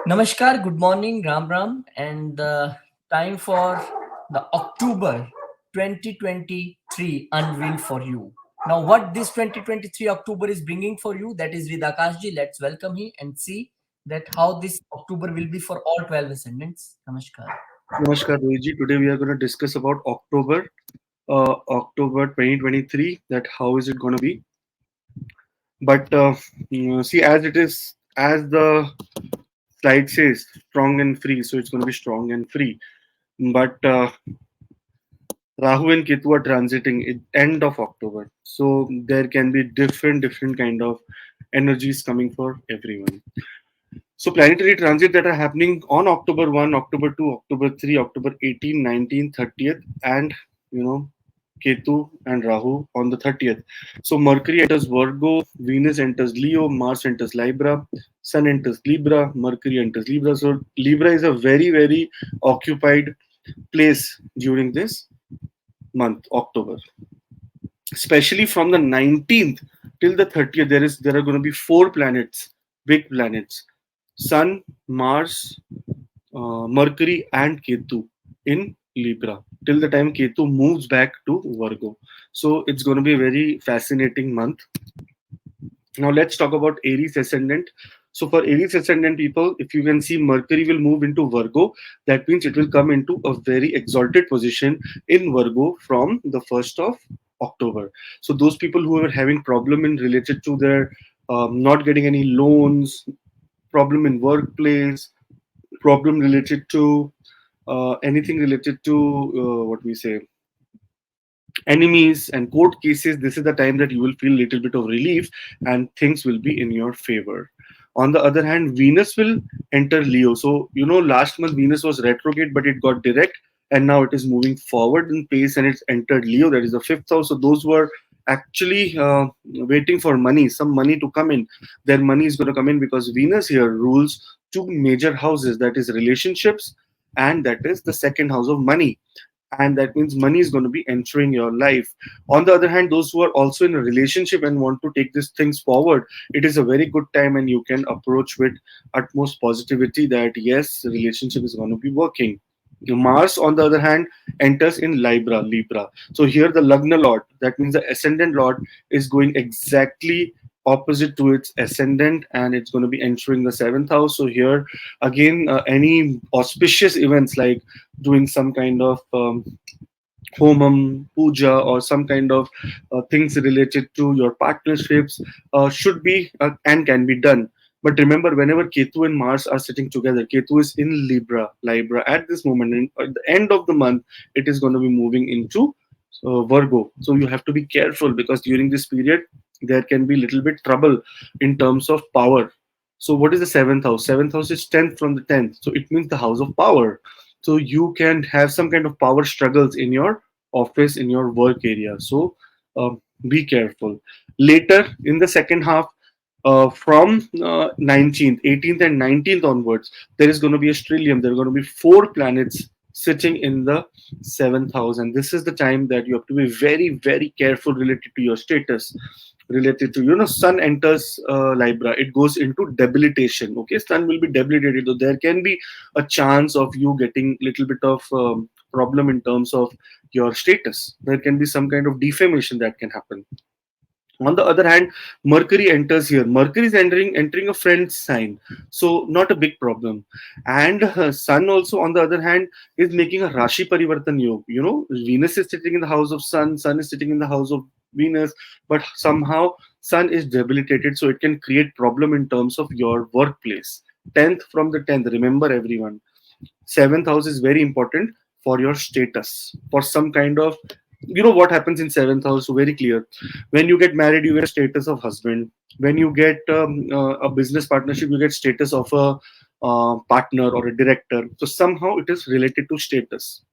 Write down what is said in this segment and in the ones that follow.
Namaskar, good morning, Ram Ram, and time for the October 2023 unveiled for you. Now, what this 2023 October is bringing for you, that is with Akashji. Let's welcome him and see that how this October will be for all 12 ascendants. Namaskar. Namaskar, Rohiji. Today we are going to discuss about October 2023. That how is it going to be? But see, as it is, as the slide says, strong and free. So it's going to be strong and free. But Rahu and Ketu are transiting at end of October, so there can be different kind of energies coming for everyone. So planetary transit that are happening on October 1, October 2, October 3, October 18, 19, 30th, and you know Ketu and Rahu on the 30th. So Mercury enters Virgo, Venus enters Leo, Mars enters Libra, Sun enters Libra, Mercury enters Libra. So Libra is a very occupied place during this month, October. Especially from the 19th till the 30th, there are going to be four planets, big planets: Sun, Mars, Mercury, and Ketu in Libra till the time Ketu moves back to Virgo. So it's going to be a very fascinating month. Now let's talk about Aries ascendant. So for Aries ascendant people, if you can see Mercury will move into Virgo, that means it will come into a very exalted position in Virgo from the 1st of October. So those people who are having problem in related to their not getting any loans, problem in workplace, problem related to anything related to what we say enemies and court cases, this is the time that you will feel a little bit of relief and things will be in your favor. On the other hand, Venus will enter Leo. So last month Venus was retrograde, but it got direct, and now it is moving forward in pace and it's entered Leo, that is the fifth house. So those who are actually waiting for money, some money to come in, their money is going to come in because Venus here rules two major houses, that is relationships and that is the second house of money, and that means money is going to be entering your life. On the other hand, those who are also in a relationship and want to take these things forward, it is a very good time and you can approach with utmost positivity that yes, relationship is going to be working. Mars, on the other hand, enters in Libra. So here the Lagna Lord, that means the ascendant Lord, is going exactly opposite to its ascendant and it's going to be entering the seventh house. So here again, any auspicious events like doing some kind of homam, puja, or some kind of things related to your partnerships should be and can be done. But remember, whenever Ketu and Mars are sitting together, Ketu is in Libra at this moment, and at the end of the month, it is going to be moving into Virgo. So you have to be careful because during this period, there can be little bit trouble in terms of power. So what is the seventh house? Seventh house is 10th from the 10th. So it means the house of power. So you can have some kind of power struggles in your office, in your work area. So be careful. Later in the second half, from 19th, 18th, and 19th onwards, there is going to be a stellium. There are going to be four planets sitting in the seventh house, and this is the time that you have to be very careful related to your status, related to Sun enters Libra, it goes into debilitation. Okay, Sun will be debilitated, so there can be a chance of you getting little bit of problem in terms of your status. There can be some kind of defamation that can happen. On the other hand, Mercury enters here. Mercury is entering a friend's sign, so not a big problem. And Sun also, on the other hand, is making a Rashi Parivartan Yog. Venus is sitting in the house of Sun, Sun is sitting in the house of Venus, but somehow Sun is debilitated, so it can create problem in terms of your workplace. 10th from the 10th, remember everyone, seventh house is very important for your status, for some kind of what happens in seventh house. So very clear, when you get married you get a status of husband, when you get a business partnership you get status of a partner or a director. So somehow it is related to status.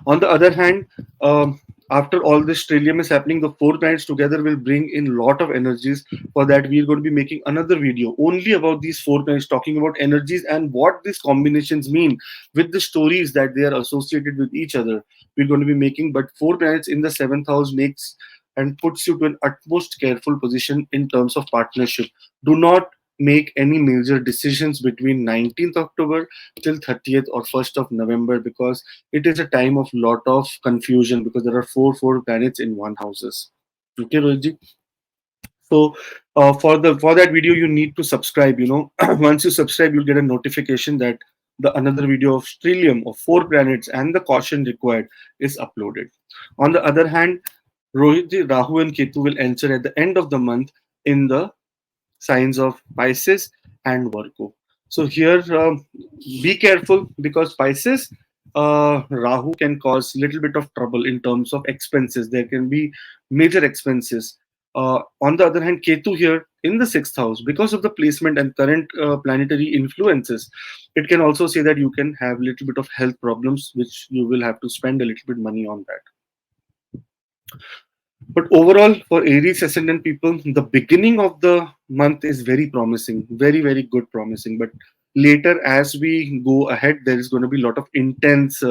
On the other hand, after all this trillium is happening, the four planets together will bring in lot of energies. For that, we are going to be making another video only about these four planets, talking about energies and what these combinations mean with the stories that they are associated with each other. We're going to be making, but four planets in the seventh house makes and puts you to an utmost careful position in terms of partnership. Do not make any major decisions between 19th October till 30th or 1st of November, because it is a time of lot of confusion, because there are four planets in one houses. Okay, Rohit. So for that video, you need to subscribe. Once you subscribe, you'll get a notification that the another video of stellium of four planets and the caution required is uploaded. On the other hand, Rohit, Rahu, and Ketu will enter at the end of the month in the signs of Pisces and Virgo. So here, be careful, because Pisces, Rahu can cause little bit of trouble in terms of expenses. There can be major expenses. On the other hand, Ketu here in the sixth house, because of the placement and current planetary influences, it can also say that you can have little bit of health problems, which you will have to spend a little bit money on that. But overall, for Aries ascendant people, the beginning of the month is very promising, very, very good promising. But later, as we go ahead, there is going to be a lot of intense,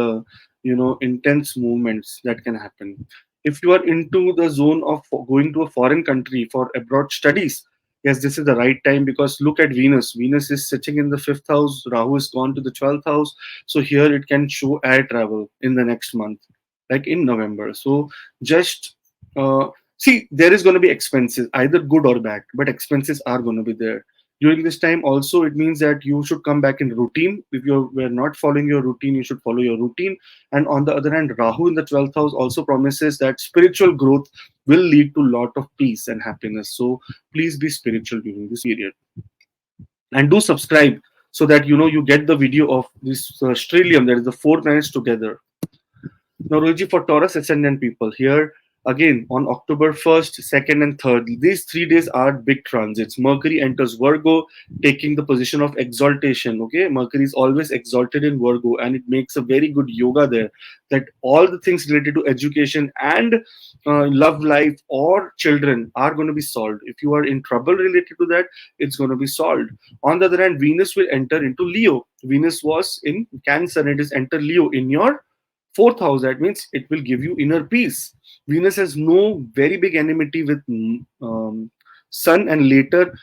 intense movements that can happen. If you are into the zone of going to a foreign country for abroad studies, yes, this is the right time, because look at Venus. Venus is sitting in the fifth house. Rahu is gone to the 12th house. So here it can show air travel in the next month, like in November. So just uh, see, there is going to be expenses, either good or bad, but expenses are going to be there during this time. Also, it means that you should come back in routine. If you were not following your routine, you should follow your routine. And on the other hand, Rahu in the 12th house also promises that spiritual growth will lead to lot of peace and happiness. So please be spiritual during this period, and do subscribe so that you get the video of this stellium, that is the four planets together. Now, Roji, for Taurus ascendant people, here again on October 1st, 2nd, and 3rd, these 3 days are big transits. Mercury enters Virgo, taking the position of exaltation. Okay, Mercury is always exalted in Virgo, and it makes a very good yoga there, that all the things related to education and love life or children are going to be solved. If you are in trouble related to that, it's going to be solved. On the other hand, Venus will enter into Leo. Venus was in Cancer, and it is enter Leo in your fourth house. That means it will give you inner peace. Venus has no very big enmity with Sun, and later,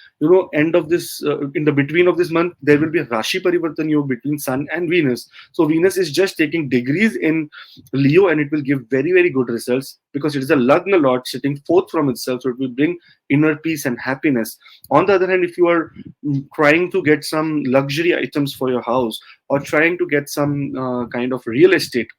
end of this, in the between of this month, there will be a Rashi Parivartan Yoga between Sun and Venus. So Venus is just taking degrees in Leo, and it will give very, very good results, because it is a Lagna Lord sitting fourth from itself. So it will bring inner peace and happiness. On the other hand, if you are trying to get some luxury items for your house, or trying to get some kind of real estate,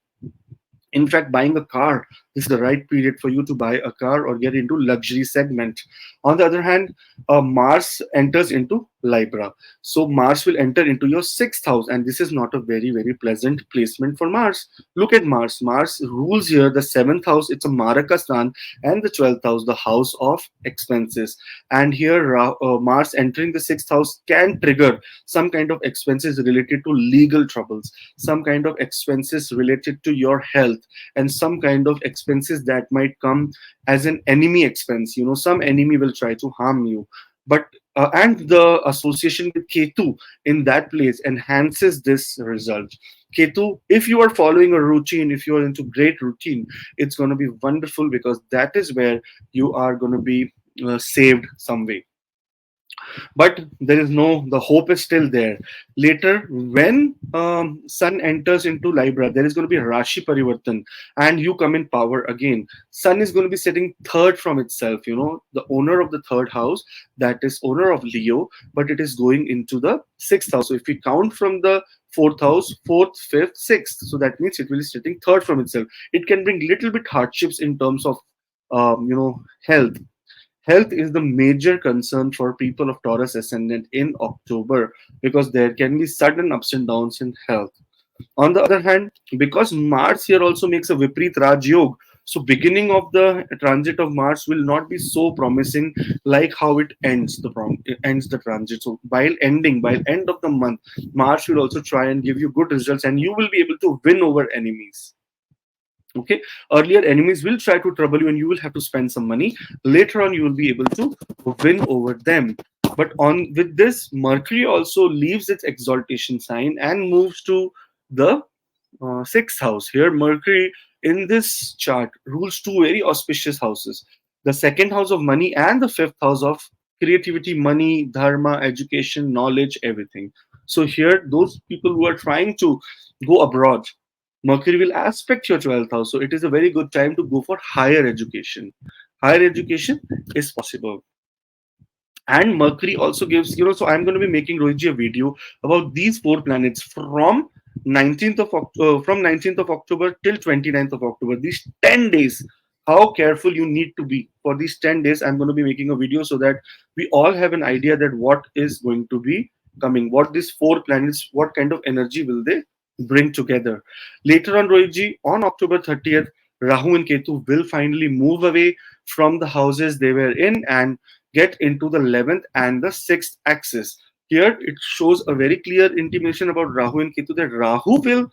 in fact, buying a car, this is the right period for you to buy a car or get into luxury segment. On the other hand, Mars enters into Libra. So Mars will enter into your sixth house, and this is not a very, very pleasant placement for Mars. Look at Mars. Mars rules here the seventh house. It's a Maraka Stan, and the 12th house, the house of expenses. And here, Mars entering the sixth house can trigger some kind of expenses related to legal troubles, some kind of expenses related to your health, and some kind of expenses that might come as an enemy expense. Some enemy will try to harm you. But and the association with Ketu in that place enhances this result. Ketu, if you are following a routine, if you are into great routine, it's going to be wonderful, because that is where you are going to be saved some way. But there is the hope is still there. Later, when Sun enters into Libra, there is going to be Rashi Parivartan, and you come in power again. Sun is going to be sitting third from itself, the owner of the third house, that is owner of Leo, but it is going into the sixth house. So if we count from the fourth house, fourth, fifth, sixth, so that means it will be sitting third from itself. It can bring little bit hardships in terms of health. Health is the major concern for people of Taurus ascendant in October, because there can be sudden ups and downs in health. On the other hand, because Mars here also makes a Viprit Raj Yog, so beginning of the transit of Mars will not be so promising like how it ends the transit. So while end of the month, Mars will also try and give you good results, and you will be able to win over enemies. Okay, earlier enemies will try to trouble you, and you will have to spend some money. Later on, you will be able to win over them. But with this, Mercury also leaves its exaltation sign and moves to the sixth house. Here, Mercury in this chart rules two very auspicious houses: the second house of money and the fifth house of creativity, money, dharma, education, knowledge, everything. So here, those people who are trying to go abroad, Mercury will aspect your 12th house. So it is a very good time to go for higher education. Higher education is possible. And Mercury also gives, so I'm going to be making Rohitji a video about these four planets from 19th of October till 29th of October. These 10 days, how careful you need to be for these 10 days. I'm going to be making a video so that we all have an idea that what is going to be coming, what these four planets, what kind of energy will they bring together. Later on, Rohitji, on October 30th, Rahu and Ketu will finally move away from the houses they were in and get into the 11th and the 6th axis. Here it shows a very clear intimation about Rahu and Ketu, that Rahu will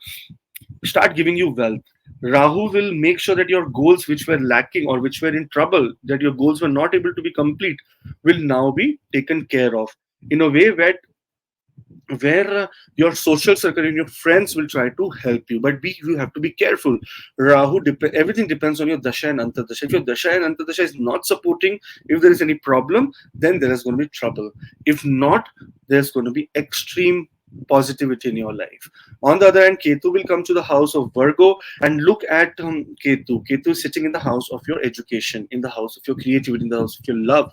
start giving you wealth. Rahu will make sure that your goals which were lacking or which were in trouble, that your goals were not able to be complete, will now be taken care of in a way where your social circle and your friends will try to help you, but you have to be careful. Everything depends on your dasha and antardasha. If your dasha and antardasha is not supporting, if there is any problem, then there is going to be trouble. If not, there's going to be extreme positivity in your life. On the other hand, Ketu will come to the house of Virgo, and look at Ketu. Ketu is sitting in the house of your education, in the house of your creativity, in the house of your love.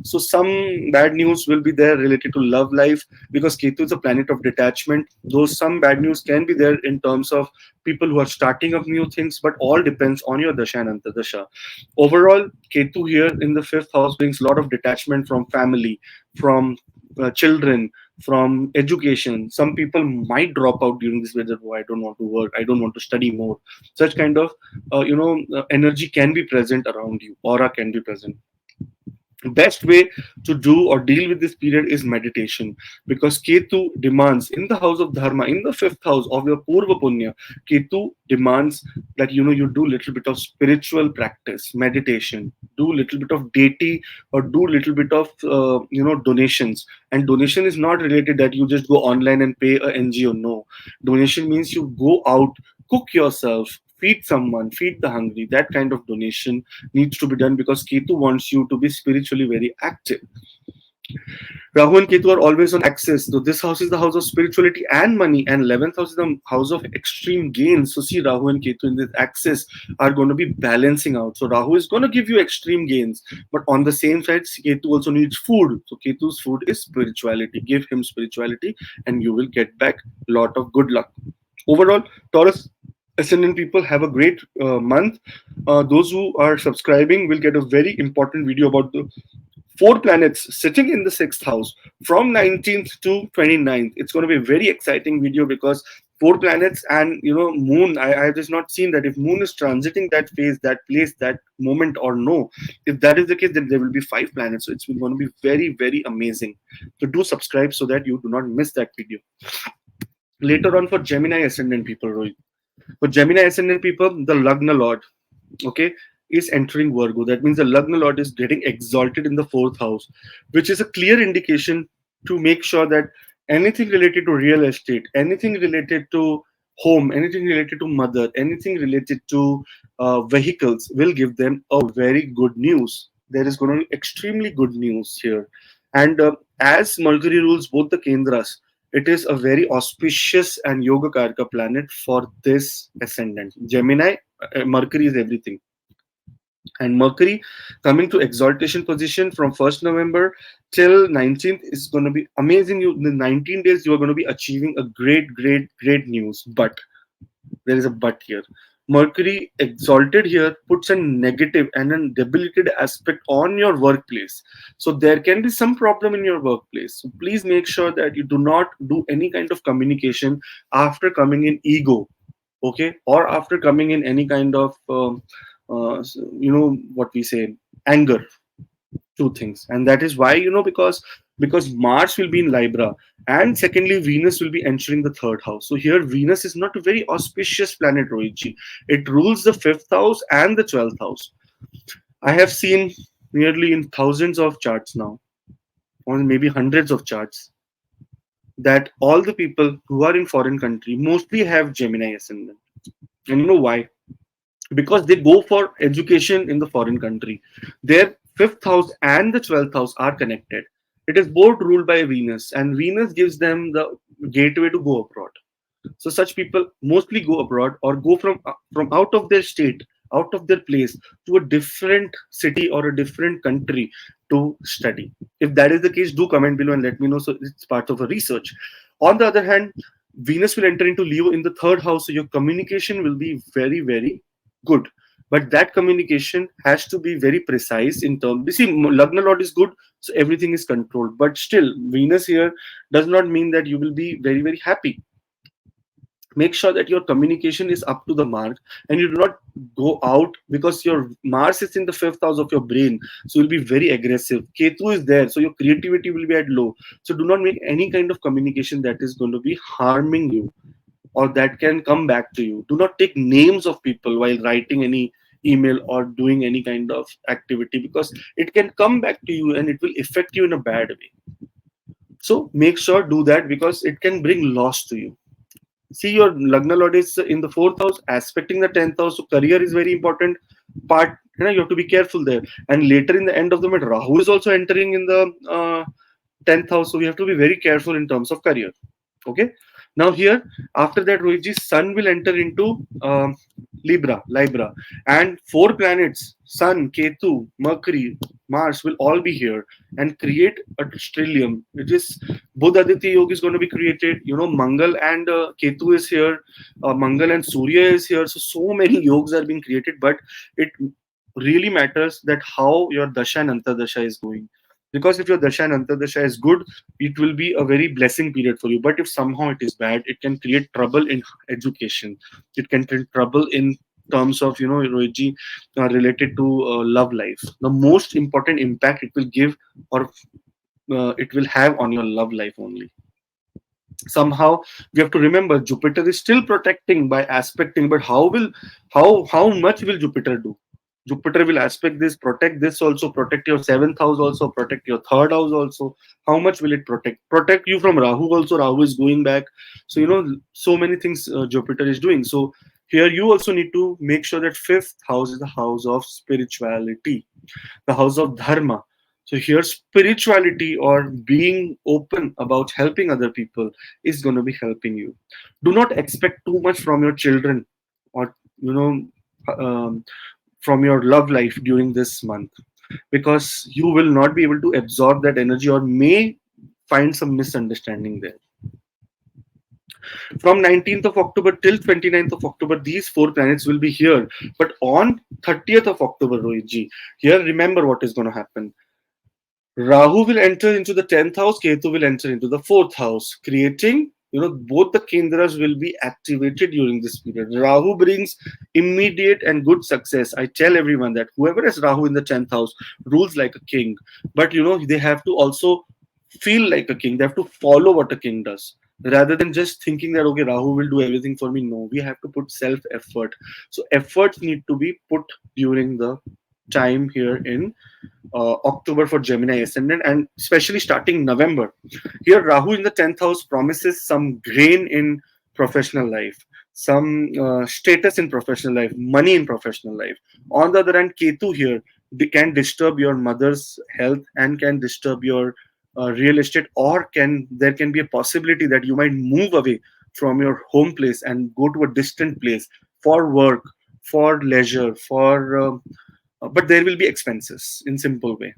So some bad news will be there related to love life, because Ketu is a planet of detachment. Though some bad news can be there in terms of people who are starting up new things, but all depends on your dasha and antardasha. Overall, Ketu here in the 5th house brings a lot of detachment from family, from children, from education. Some people might drop out during this weather. Oh, I don't want to work, I don't want to study more. Such kind of energy can be present around you, aura can be present. Best way to do or deal with this period is meditation, because Ketu demands in the house of dharma, in the 5th house of your purva punya. Ketu demands that you do little bit of spiritual practice, meditation, do little bit of deity, or do little bit of donations. And donation is not related that you just go online and pay a NGO. No, donation means you go out, cook yourself, feed someone, feed the hungry. That kind of donation needs to be done, because Ketu wants you to be spiritually very active. Rahu and Ketu are always on axis. So this house is the house of spirituality and money, and 11th house is the house of extreme gains. So see, Rahu and Ketu in this axis are going to be balancing out. So Rahu is going to give you extreme gains, but on the same side, Ketu also needs food. So Ketu's food is spirituality. Give him spirituality, and you will get back a lot of good luck. Overall, Taurus ascendant people have a great month. Those who are subscribing will get a very important video about the four planets sitting in the 6th house from 19th to 29th. It's going to be a very exciting video, because four planets and moon, I have just not seen that if moon is transiting that phase, that place, that moment, or no. If that is the case, then there will be 5 planets. So it's going to be very, very amazing. So do subscribe so that you do not miss that video. Later on, for Gemini ascendant people, Rohit. For Gemini ascendant people, the Lagna Lord, okay, is entering Virgo. That means the Lagna Lord is getting exalted in the 4th house, which is a clear indication to make sure that anything related to real estate, anything related to home, anything related to mother, anything related to vehicles will give them a very good news. There is going to be extremely good news here. And as Mercury rules both the Kendras, it is a very auspicious and yoga karka planet for this ascendant. Gemini, Mercury is everything. And Mercury coming to exaltation position from 1st November till 19th is going to be amazing. In the 19 days, you are going to be achieving a great, great, great news. But there is a but here. Mercury exalted here puts a negative and a debilitated aspect on your workplace. So there can be some problem in your workplace. So please make sure that you do not do any kind of communication after coming in ego, okay, or after coming in any kind of what we say, anger. Two things. And that is why, because Mars will be in Libra, and secondly, Venus will be entering the 3rd house. So here Venus is not a very auspicious planet, Rohitji. It rules the 5th house and the 12th house. I have seen nearly in thousands of charts now, or maybe hundreds of charts, that all the people who are in foreign country mostly have Gemini ascendant. And you know why? Because they go for education in the foreign country. Their fifth house and the 12th house are connected. It is both ruled by Venus, and Venus gives them the gateway to go abroad. So such people mostly go abroad or go from out of their state, out of their place, to a different city or a different country to study. If that is the case, do comment below and let me know. So it's part of a research. On the other hand, Venus will enter into Leo in the third house, so your communication will be very, very good. But that communication has to be very precise in terms. You see, Lagna Lord is good, so everything is controlled. But still, Venus here does not mean that you will be very, very happy. Make sure that your communication is up to the mark, and you do not go out, because your Mars is in the fifth house of your brain, so you'll be very aggressive. Ketu is there, so your creativity will be at low. So do not make any kind of communication that is going to be harming you or that can come back to you. Do not take names of people while writing any email or doing any kind of activity, because it can come back to you and it will affect you in a bad way. So make sure do that, because it can bring loss to you. See, your Lagna Lord is in the fourth house, aspecting the 10th house. So career is very important part. You have to be careful there. And later in the end of the month, Rahu is also entering in the 10th house. So we have to be very careful in terms of career. Okay. Now here, after that, Rohitji, Sun will enter into Libra, and four planets, Sun, Ketu, Mercury, Mars, will all be here and create a stellium. It is Buddha Aditya Yoga is going to be created. Mangal and Ketu is here. Mangal and Surya is here. So many yogas are being created, but it really matters that how your Dasha and Antardasha is going. Because if your Dasha and Antardasha is good, it will be a very blessing period for you. But if somehow it is bad, it can create trouble in education. It can create trouble in terms of, Rohitji, related to love life. The most important impact it will give, or it will have on your love life only. Somehow we have to remember Jupiter is still protecting by aspecting, but how much will Jupiter do? Jupiter will aspect this, protect this also, protect your seventh house also, protect your third house also. How much will it protect? Protect you from Rahu also. Rahu is going back. So, so many things Jupiter is doing. So here you also need to make sure that fifth house is the house of spirituality, the house of dharma. So here spirituality or being open about helping other people is going to be helping you. Do not expect too much from your children, or, um, from your love life during this month, because you will not be able to absorb that energy or may find some misunderstanding there. From 19th of October till 29th of October, these four planets will be here. But on 30th of October, Rohitji, here remember what is going to happen. Rahu will enter into the 10th house, Ketu will enter into the 4th house, creating, both the kendras will be activated during this period. Rahu brings immediate and good success. I tell everyone that whoever has Rahu in the 10th house rules like a king. But, they have to also feel like a king. They have to follow what a king does, rather than just thinking that, okay, Rahu will do everything for me. No, we have to put self effort. So efforts need to be put during the time here in October for Gemini ascendant, and especially starting November. Here, Rahu in the 10th house promises some gain in professional life, some status in professional life, money in professional life. On the other hand, Ketu here can disturb your mother's health and can disturb your real estate, or there can be a possibility that you might move away from your home place and go to a distant place for work, for leisure, but there will be expenses in simple way.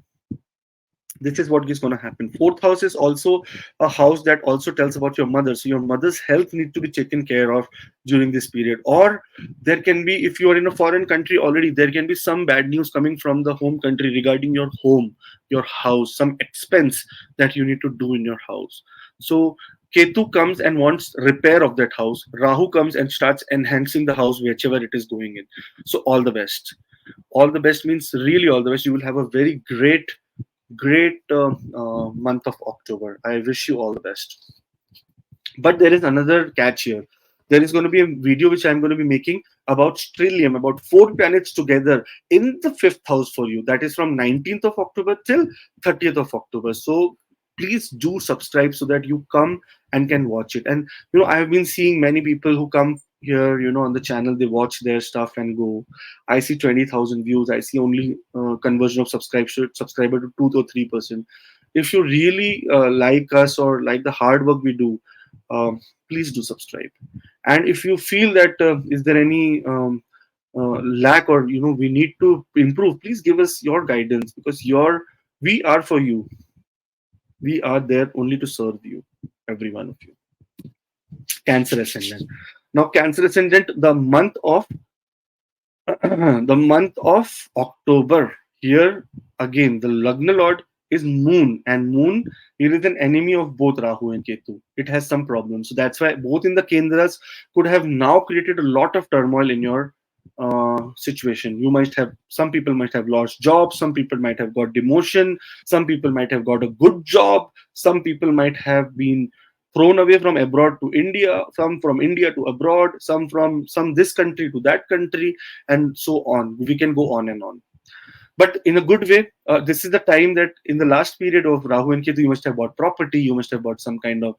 This is what is going to happen. Fourth house is also a house that also tells about your mother. So your mother's health needs to be taken care of during this period. Or there can be, if you are in a foreign country already, there can be some bad news coming from the home country regarding your home, your house, some expense that you need to do in your house. So Ketu comes and wants repair of that house. Rahu comes and starts enhancing the house whichever it is going in. So all the best. All the best means really all the best. You will have a very great month of October. I wish you all the best. But there is another catch here. There is going to be a video which I'm going to be making about stellium, about four planets together in the fifth house for you. That is from 19th of October till 30th of October. So please do subscribe so that you come and can watch it. And I have been seeing many people who come here, on the channel, they watch their stuff and go. I see 20,000 views. I see only conversion of subscriber to 2 or 3%. If you really like us or like the hard work we do, please do subscribe. And if you feel that is there any lack, or we need to improve, please give us your guidance, because we are for you. We are there only to serve you, every one of you. Cancer ascendant. Now, Cancer ascendant, the month of the month of October. Here again, the Lagna Lord is Moon, and Moon here is an enemy of both Rahu and Ketu. It has some problems, so that's why both in the Kendras could have now created a lot of turmoil in your situation. Some people might have lost jobs, some people might have got demotion, some people might have got a good job, some people might have been thrown away from abroad to India, some from India to abroad, some this country to that country, and so on. We can go on and on. But in a good way, this is the time that in the last period of Rahu and Ketu, you must have bought property, you must have bought some kind of,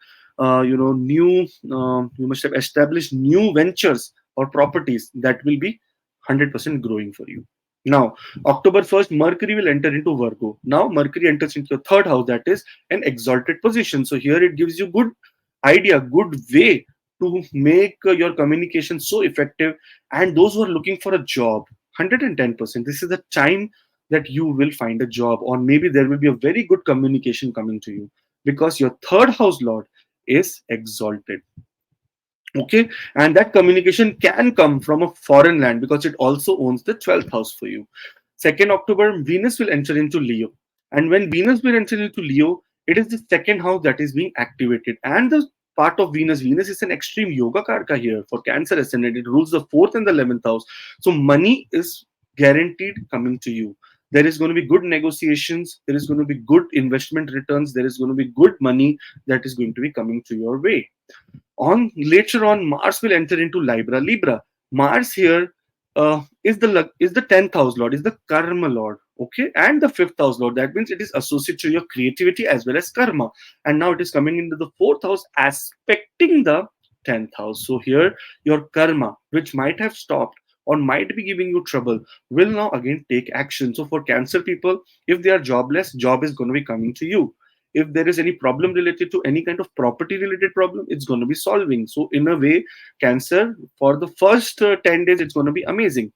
new, you must have established new ventures or properties that will be 100% growing for you. Now, October 1st, Mercury will enter into Virgo. Now, Mercury enters into your third house, that is an exalted position. So here it gives you good idea, good way to make your communication so effective. And those who are looking for a job, 110%, this is the time that you will find a job, or maybe there will be a very good communication coming to you, because your third house lord is exalted. Okay, and that communication can come from a foreign land, because it also owns the 12th house for you. 2nd October, Venus will enter into Leo, and when Venus will enter into Leo, it is the second house that is being activated. And the part of Venus is an extreme yoga karka here for Cancer ascendant. It rules the 4th and the 11th house, so money is guaranteed coming to you. There is going to be good negotiations, there is going to be good investment returns, there is going to be good money that is going to be coming to your way. Later on, Mars will enter into Libra. Mars here is the 10th house lord, is the karma lord, okay, and the 5th house lord. That means it is associated to your creativity as well as karma. And now it is coming into the 4th house, aspecting the 10th house. So here your karma, which might have stopped or might be giving you trouble, will now again take action. So for Cancer people, if they are jobless, job is going to be coming to you. If there is any problem related to any kind of property related problem, it's going to be solving. So in a way, Cancer, for the first 10 days, it's going to be amazing.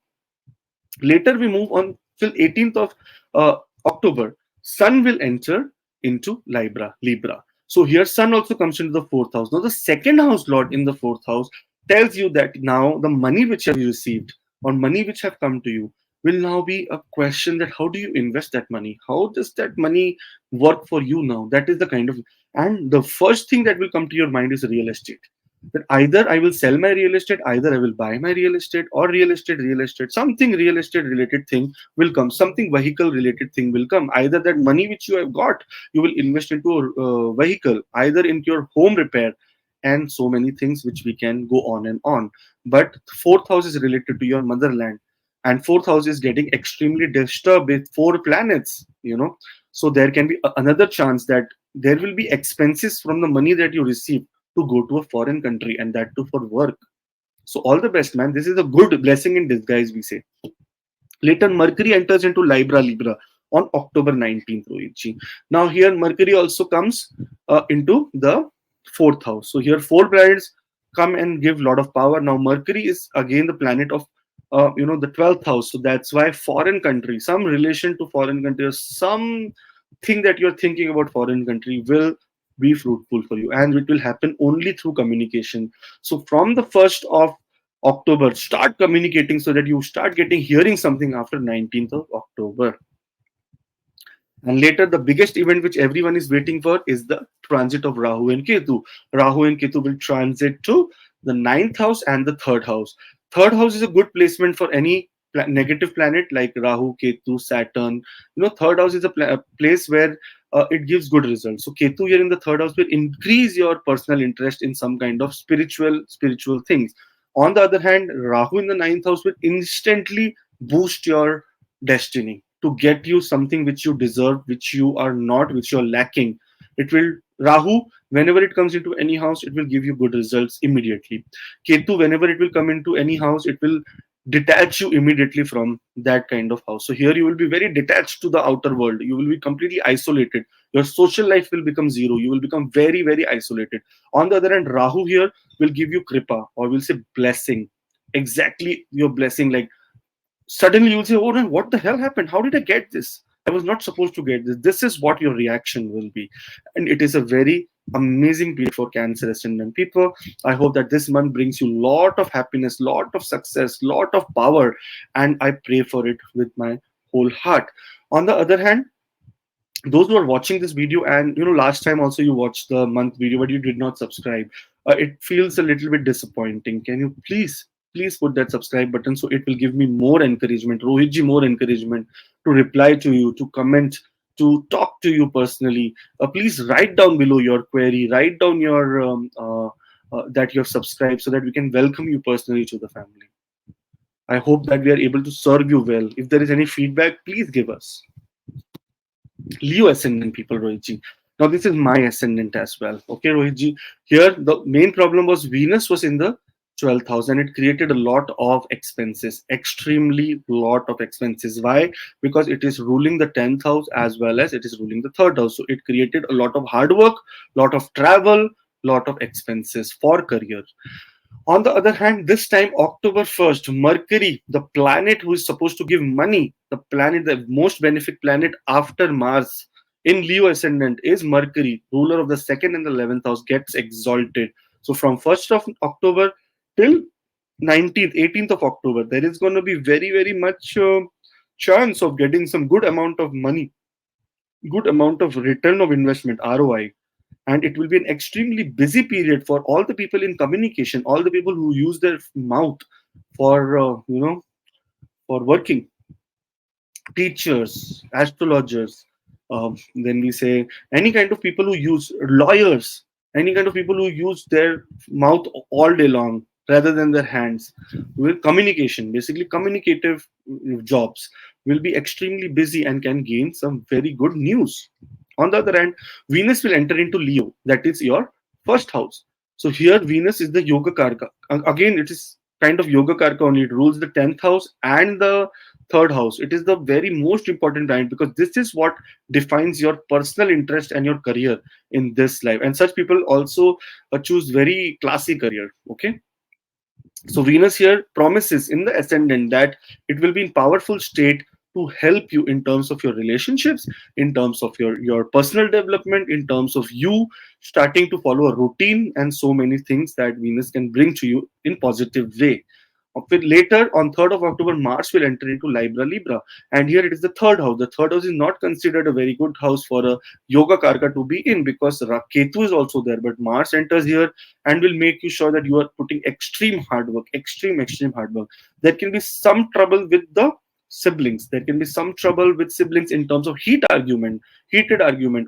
Later we move on till 18th of October. Sun will enter into Libra. So here Sun also comes into the 4th house. Now the second house lord in the 4th house tells you that now the money which have you received, or money which have come to you, will now be a question that how do you invest that money? How does that money work for you now? That is the kind of, and the first thing that will come to your mind is real estate. That either I will sell my real estate, either I will buy my real estate, or real estate, something real estate related thing will come, something vehicle related thing will come. Either that money which you have got, you will invest into a vehicle, either into your home repair, and so many things which we can go on and on. But 4th house is related to your motherland, and 4th house is getting extremely disturbed with 4 planets. So there can be another chance that there will be expenses from the money that you receive to go to a foreign country, and that too for work. So all the best, man. This is a good blessing in disguise, we say. Later, Mercury enters into Libra on October 19th, Rohitji. Now here, Mercury also comes into the 4th house. So here, 4 planets come and give a lot of power. Now Mercury is again the planet of the 12th house. So that's why foreign country, some relation to foreign country, or some thing that you're thinking about foreign country will be fruitful for you, and it will happen only through communication. So from the 1st of October, start communicating so that you start hearing something after 19th of October. And later, the biggest event which everyone is waiting for is the transit of Rahu and Ketu. Rahu and Ketu will transit to the 9th house and the 3rd house. 3rd house is a good placement for any negative planet like Rahu, Ketu, Saturn. 3rd house is a place where it gives good results. So Ketu here in the 3rd house will increase your personal interest in some kind of spiritual things. On the other hand, Rahu in the 9th house will instantly boost your destiny to get you something which you deserve, which you are not, which you're lacking. It will Rahu, whenever it comes into any house, it will give you good results immediately. Ketu, whenever it will come into any house, it will detach you immediately from that kind of house. So here you will be very detached to the outer world. You will be completely isolated. Your social life will become zero. You will become very, very isolated. On the other hand, Rahu here will give you kripa, or will say blessing. Exactly your blessing. Like suddenly you'll say, oh no, what the hell happened? How did I get this? I was not supposed to get this. This is what your reaction will be. And it is a very amazing period for Cancer ascendant people. I hope that this month brings you lot of happiness, lot of success, lot of power, and I pray for it with my whole heart. On the other hand, those who are watching this video, and last time also you watched the month video but you did not subscribe, it feels a little bit disappointing. Can you please put that subscribe button, so it will give me more encouragement, Rohitji, more encouragement to reply to you, to comment, to talk to you personally. Please write down below your query, write down your that you're subscribed, so that we can welcome you personally to the family. I hope that we are able to serve you well. If there is any feedback, please give us. Leo ascendant people, Rohitji. Now this is my ascendant as well. Okay, Rohitji. Here the main problem was Venus was in the 12th house, and it created a lot of expenses, extremely lot of expenses. Why? Because it is ruling the 10th house as well as it is ruling the third house. So it created a lot of hard work, lot of travel, lot of expenses for career. On the other hand, this time, October 1st, Mercury, the planet who is supposed to give money, the planet, the most benefic planet after Mars in Leo ascendant is Mercury, ruler of the second and the 11th house, gets exalted. So from 1st of October till 19th, 18th of October, there is going to be very, very much chance of getting some good amount of money, good amount of return of investment, ROI. And it will be an extremely busy period for all the people in communication, all the people who use their mouth for for working, teachers, astrologers, then we say any kind of people who use, lawyers, any kind of people who use their mouth all day long rather than their hands. With communication, basically communicative jobs, will be extremely busy and can gain some very good news. On the other hand, Venus will enter into Leo, that is your first house. So here Venus is the Yoga Karka. Again, it is kind of Yoga Karka only. It rules the 10th house and the third house. It is the very most important planet, because this is what defines your personal interest and your career in this life. And such people also choose very classy career. Okay. So Venus here promises in the ascendant that it will be in powerful state to help you in terms of your relationships, in terms of your personal development, in terms of you starting to follow a routine, and so many things that Venus can bring to you in positive way. Later on 3rd of October, Mars will enter into Libra, and here it is the third house. The third house is not considered a very good house for a Yoga Karka to be in, because Ketu is also there, but Mars enters here and will make you sure that you are putting extreme hard work, extreme hard work. There can be some trouble with the siblings. There can be some trouble with siblings in terms of heated argument,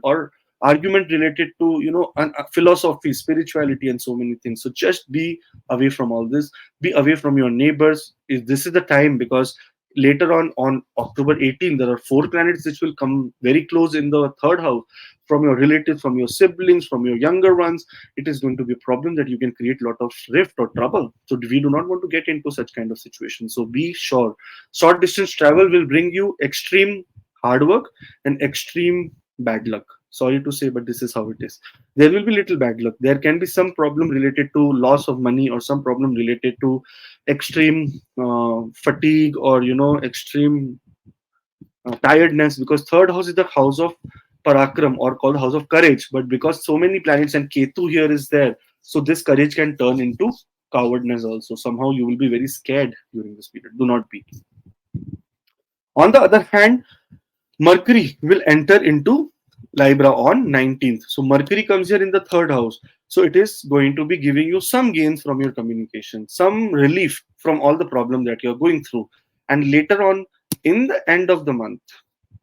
or argument related to philosophy, spirituality, and so many things. So just be away from all this. Be away from your neighbors. This is the time, because later on October 18th, there are 4 planets which will come very close in the third house. From your relatives, from your siblings, from your younger ones, it is going to be a problem that you can create a lot of rift or trouble. So we do not want to get into such kind of situation. So be sure. Short distance travel will bring you extreme hard work and extreme bad luck. Sorry to say, but this is how it is. There will be little bad luck. There can be some problem related to loss of money, or some problem related to extreme fatigue, or extreme tiredness, because third house is the house of parakram, or called house of courage. But because so many planets and Ketu here is there, so this courage can turn into cowardness also. Somehow you will be very scared during this period. Do not be. On the other hand, Mercury will enter into Libra on 19th. So Mercury comes here in the third house. So it is going to be giving you some gains from your communication, some relief from all the problem that you're going through. And later on, in the end of the month,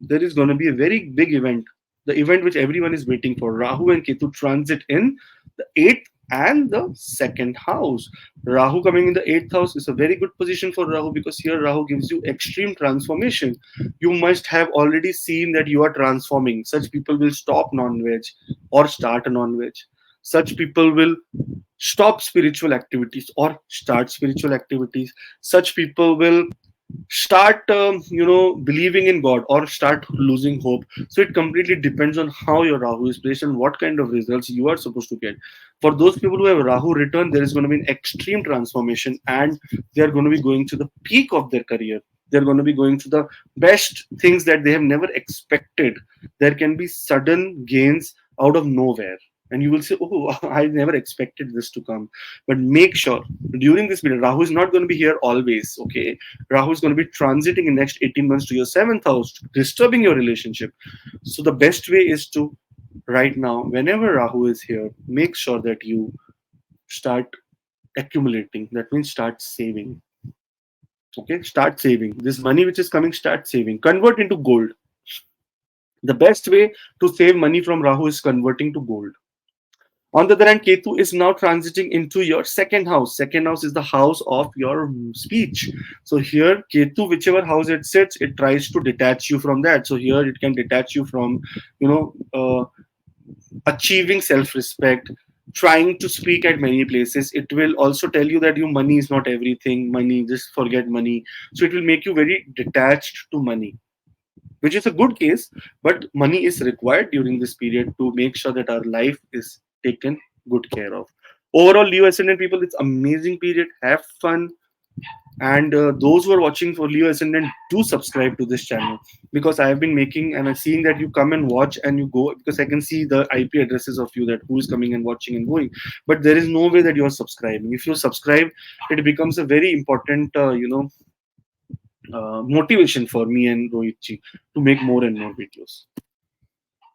there is going to be a very big event, the event which everyone is waiting for. Rahu and Ketu transit in the 8th and the second house. Rahu coming in the eighth house is a very good position for Rahu, because here Rahu gives you extreme transformation. You must have already seen that you are transforming. Such people will stop non-veg or start a non-veg. Such people will stop spiritual activities or start spiritual activities. Such people will start believing in God or start losing hope. So it completely depends on how your Rahu is placed and what kind of results you are supposed to get. For those people who have Rahu return, there is going to be an extreme transformation, and they are going to be going to the peak of their career. They're going to be going to the best things that they have never expected. There can be sudden gains out of nowhere, and you will say, oh, I never expected this to come. But make sure during this period, Rahu is not going to be here always. Okay, Rahu is going to be transiting in next 18 months to your seventh house, disturbing your relationship. So the best way is to, right now, whenever Rahu is here, make sure that you start accumulating. That means start saving. Okay, start saving. This money which is coming, start saving. Convert into gold. The best way to save money from Rahu is converting to gold. On the other hand, Ketu is now transiting into your second house. Second house is the house of your speech. So here, Ketu, whichever house it sits, it tries to detach you from that. So here, it can detach you from, you know, achieving self-respect, trying to speak at many places. It will also tell you that your money is not everything. Money, just forget money. So it will make you very detached to money, which is a good case, but money is required during this period to make sure that our life is taken good care of. Overall, Leo ascendant people, it's amazing period. Have fun. And those who are watching for Leo ascendant, do subscribe to this channel, because I have been making, and I'm seeing that you come and watch and you go, because I can see the IP addresses of you, that who is coming and watching and going. But there is no way that you are subscribing. If you subscribe, it becomes a very important motivation for me and Rohit ji to make more and more videos.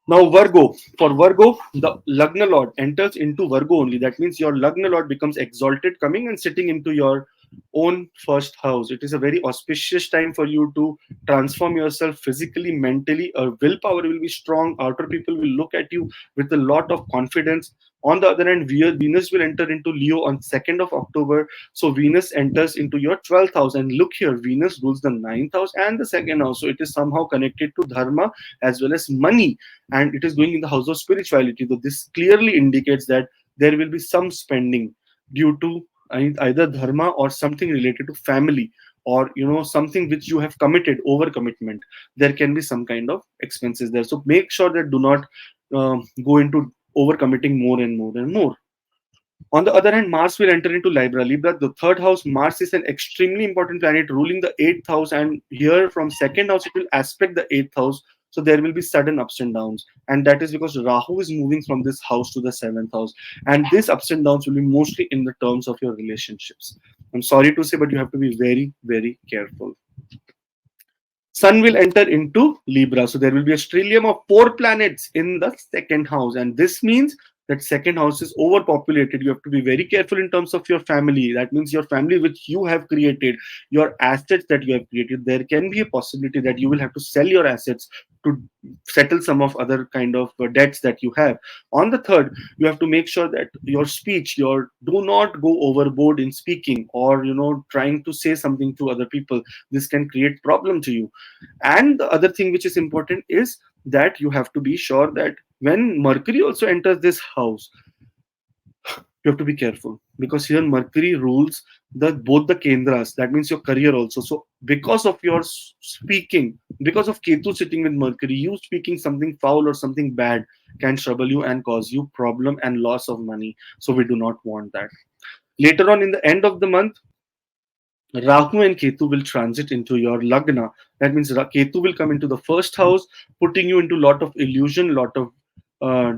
Now, Virgo. For Virgo, the Lagna Lord enters into Virgo only. That means your Lagna Lord becomes exalted, coming and sitting into your own first house. It is a very auspicious time for you to transform yourself physically, mentally. Willpower will be strong. Outer people will look at you with a lot of confidence. On the other hand, Venus will enter into Leo on 2nd of October. So Venus enters into your 12th house. And look here, Venus rules the 9th house and the second house. So it is somehow connected to Dharma as well as money. And it is going in the house of spirituality. So this clearly indicates that there will be some spending due to either dharma or something related to family, or something which you have committed, over commitment. There can be some kind of expenses there. So make sure that do not go into over committing more and more and more. On the other hand, Mars will enter into Libra. Libra, the third house. Mars is an extremely important planet ruling the eighth house, and here from second house it will aspect the eighth house. So there will be sudden ups and downs, and that is because Rahu is moving from this house to the seventh house, and these ups and downs will be mostly in the terms of your relationships. I'm sorry to say, but you have to be very, very careful. Sun will enter into Libra. So there will be a stellium of 4 planets in the second house. And this means that second house is overpopulated. You have to be very careful in terms of your family. That means your family which you have created, your assets that you have created. There can be a possibility that you will have to sell your assets to settle some of other kind of debts that you have. On the third, you have to make sure that your speech, do not go overboard in speaking, or trying to say something to other people. This can create problem to you. And the other thing which is important is that you have to be sure that when Mercury also enters this house, you have to be careful, because here Mercury rules both the kendras. That means your career also. So because of your speaking, because of Ketu sitting with Mercury, you speaking something foul or something bad can trouble you and cause you problem and loss of money. So we do not want that. Later on in the end of the month, Rahu and Ketu will transit into your Lagna. That means Ketu will come into the first house, putting you into lot of illusion, lot of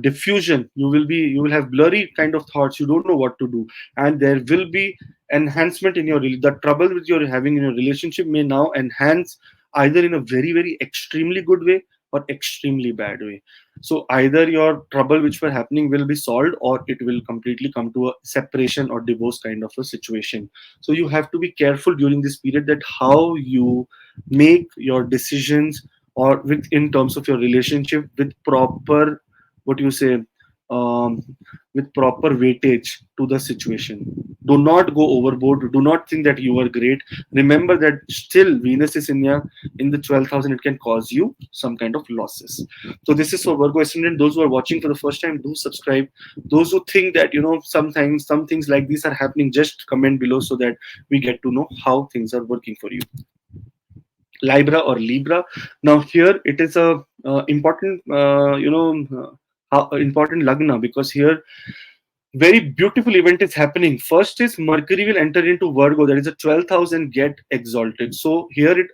diffusion. You will have blurry kind of thoughts. You don't know what to do, and there will be enhancement in the trouble which you're having in your relationship may now enhance, either in a very, very extremely good way or extremely bad way. So either your trouble which were happening will be solved, or it will completely come to a separation or divorce kind of a situation. So you have to be careful during this period that how you make your decisions, or in terms of your relationship, with proper, what you say, um, with proper weightage to the situation. Do not go overboard. Do not think that you are great. Remember that still Venus is in the 12,000. It can cause you some kind of losses. So this is for Virgo ascendant. Those who are watching for the first time, do subscribe. Those who think that sometimes some things like these are happening, just comment below so that we get to know how things are working for you. Libra or Libra. Now here it is a important important lagna, because here very beautiful event is happening. First is Mercury will enter into Virgo, that is a 12,000, get exalted. So here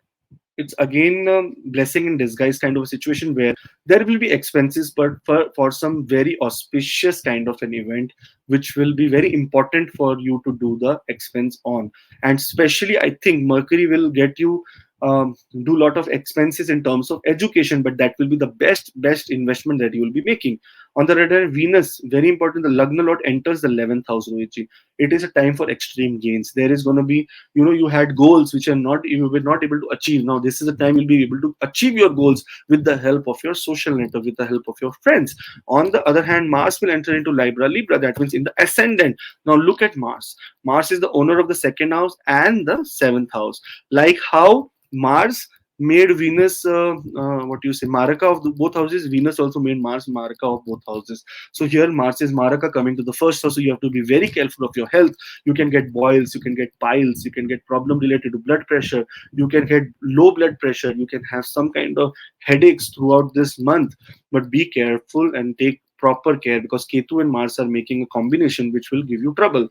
it's again blessing in disguise kind of a situation, where there will be expenses, but for some very auspicious kind of an event, which will be very important for you to do the expense on. And especially I think Mercury will get you do a lot of expenses in terms of education, but that will be the best investment that you will be making. On the other hand, Venus, very important, the Lagna Lord enters the 11th house. It is a time for extreme gains. There is going to be, you had goals which you were not able to achieve. Now this is the time you'll be able to achieve your goals with the help of your social network, with the help of your friends. On the other hand, Mars will enter into Libra. That means in the ascendant. Now look at Mars. Mars is the owner of the second house and the seventh house. Like how Mars made Venus, Maraka of both houses. Venus also made Mars Maraka of both houses. So here Mars is Maraka coming to the first house. So you have to be very careful of your health. You can get boils, you can get piles, you can get problem related to blood pressure, you can get low blood pressure, you can have some kind of headaches throughout this month. But be careful and take proper care, because Ketu and Mars are making a combination which will give you trouble.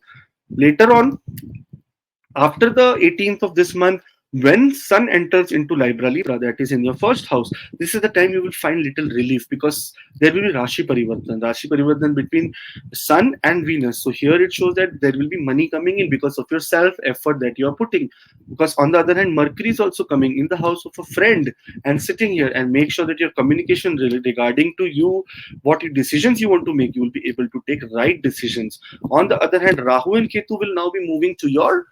Later on, after the 18th of this month, when Sun enters into Libra, that is in your first house, this is the time you will find little relief, because there will be Rashi Parivartan between Sun and Venus. So here it shows that there will be money coming in because of your self effort that you are putting. Because on the other hand, Mercury is also coming in the house of a friend and sitting here, and make sure that your communication regarding to you, what decisions you want to make, you will be able to take right decisions. On the other hand, Rahu and Ketu will now be moving to your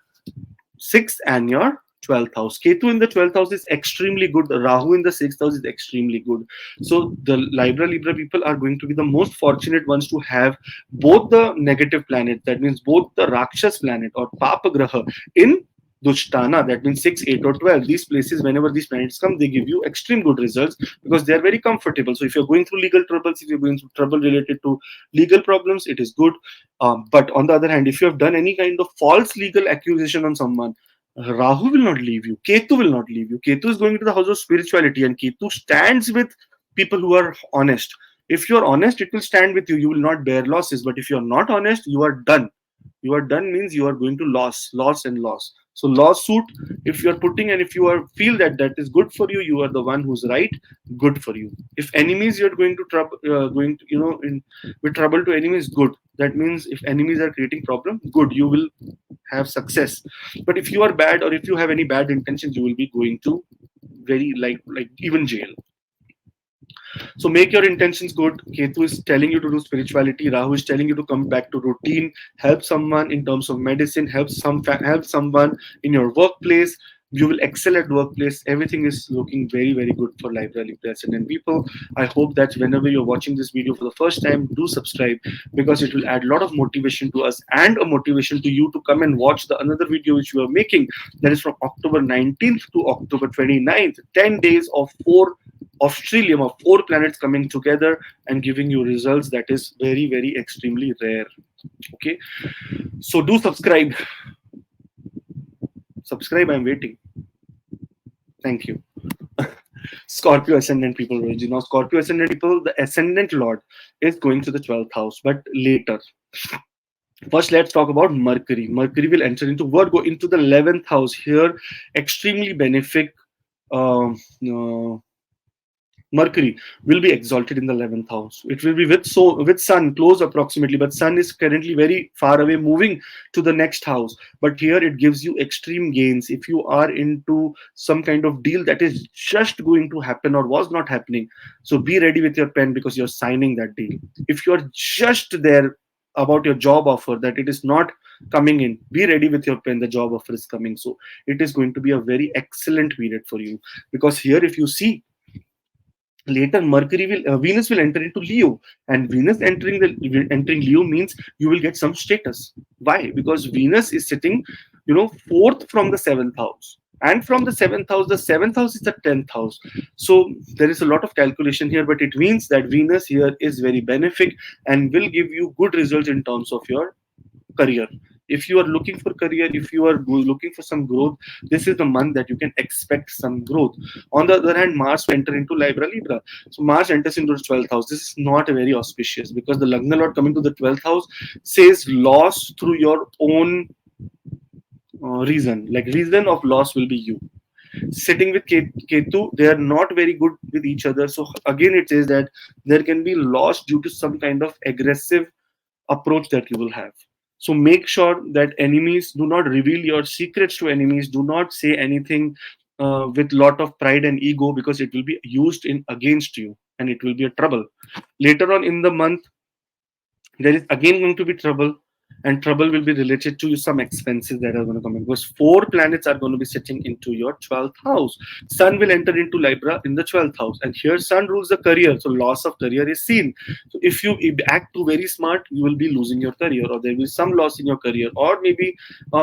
sixth and your 12th house. Ketu in the 12th house is extremely good. Rahu in the 6th house is extremely good. So the Libra people are going to be the most fortunate ones to have both the negative planet, that means both the Rakshas planet or Papa Graha in Dushtana, that means 6, 8, or 12. These places, whenever these planets come, they give you extreme good results because they are very comfortable. So if you're going through legal troubles, if you're going through trouble related to legal problems, it is good. But on the other hand, if you have done any kind of false legal accusation on someone, Rahu will not leave you. Ketu will not leave you. Ketu is going into the house of spirituality, and Ketu stands with people who are honest. If you're honest, it will stand with you. You will not bear losses. But if you're not honest, you are done. You are done means you are going to loss and loss. So lawsuit, if you are putting, and if you are feel that that is good for you, you are the one who's right. Good for you. If enemies, you're going to trouble, with trouble to enemies, good. That means if enemies are creating problem, good. You will have success. But if you are bad, or if you have any bad intentions, you will be going to very like even jail. So make your intentions good. Ketu is telling you to do spirituality. Rahu is telling you to come back to routine. Help someone in terms of medicine. Help someone in your workplace. You will excel at workplace. Everything is looking very, very good for Libra ascendant people. I hope that whenever you're watching this video for the first time, do subscribe, because it will add a lot of motivation to us and a motivation to you to come and watch the another video which we are making. That is from October 19th to October 29th. 10 days of 4 planets coming together and giving you results that is very, very extremely rare. Okay, so do subscribe. I'm waiting. Thank you. Scorpio ascendant people. Now Scorpio ascendant people, the ascendant lord is going to the 12th house, but later. First, let's talk about Mercury. Mercury will enter into Virgo, into the 11th house. Here, extremely benefic. Mercury will be exalted in the 11th house. It will be with Sun close approximately, but Sun is currently very far away, moving to the next house. But here it gives you extreme gains if you are into some kind of deal that is just going to happen or was not happening. So be ready with your pen, because you're signing that deal. If you're just there about your job offer, that it is not coming in, be ready with your pen. The job offer is coming. So it is going to be a very excellent period for you, because here if you see, Later, Venus will enter into Leo, and Venus entering Leo means you will get some status. Why? Because Venus is sitting, fourth from the seventh house, and from the seventh house is the 10th house. So there is a lot of calculation here, but it means that Venus here is very benefic and will give you good results in terms of your career. If you are looking for career, if you are looking for some growth, this is the month that you can expect some growth. On the other hand, Mars will enter into Libra. So Mars enters into the 12th house. This is not very auspicious because the Lagna Lord coming to the 12th house says loss through your own reason. Like reason of loss will be you. Sitting with Ketu, they are not very good with each other. So again, it says that there can be loss due to some kind of aggressive approach that you will have. So make sure that enemies do not reveal your secrets to enemies. Do not say anything with lot of pride and ego, because it will be used in against you and it will be a trouble. Later on in the month, there is again going to be trouble, and trouble will be related to some expenses that are going to come in, because four planets are going to be sitting into your 12th house. Sun will enter into Libra in the 12th house, and here Sun rules the career, so loss of career is seen. So if you act too very smart, you will be losing your career, or there will be some loss in your career, or maybe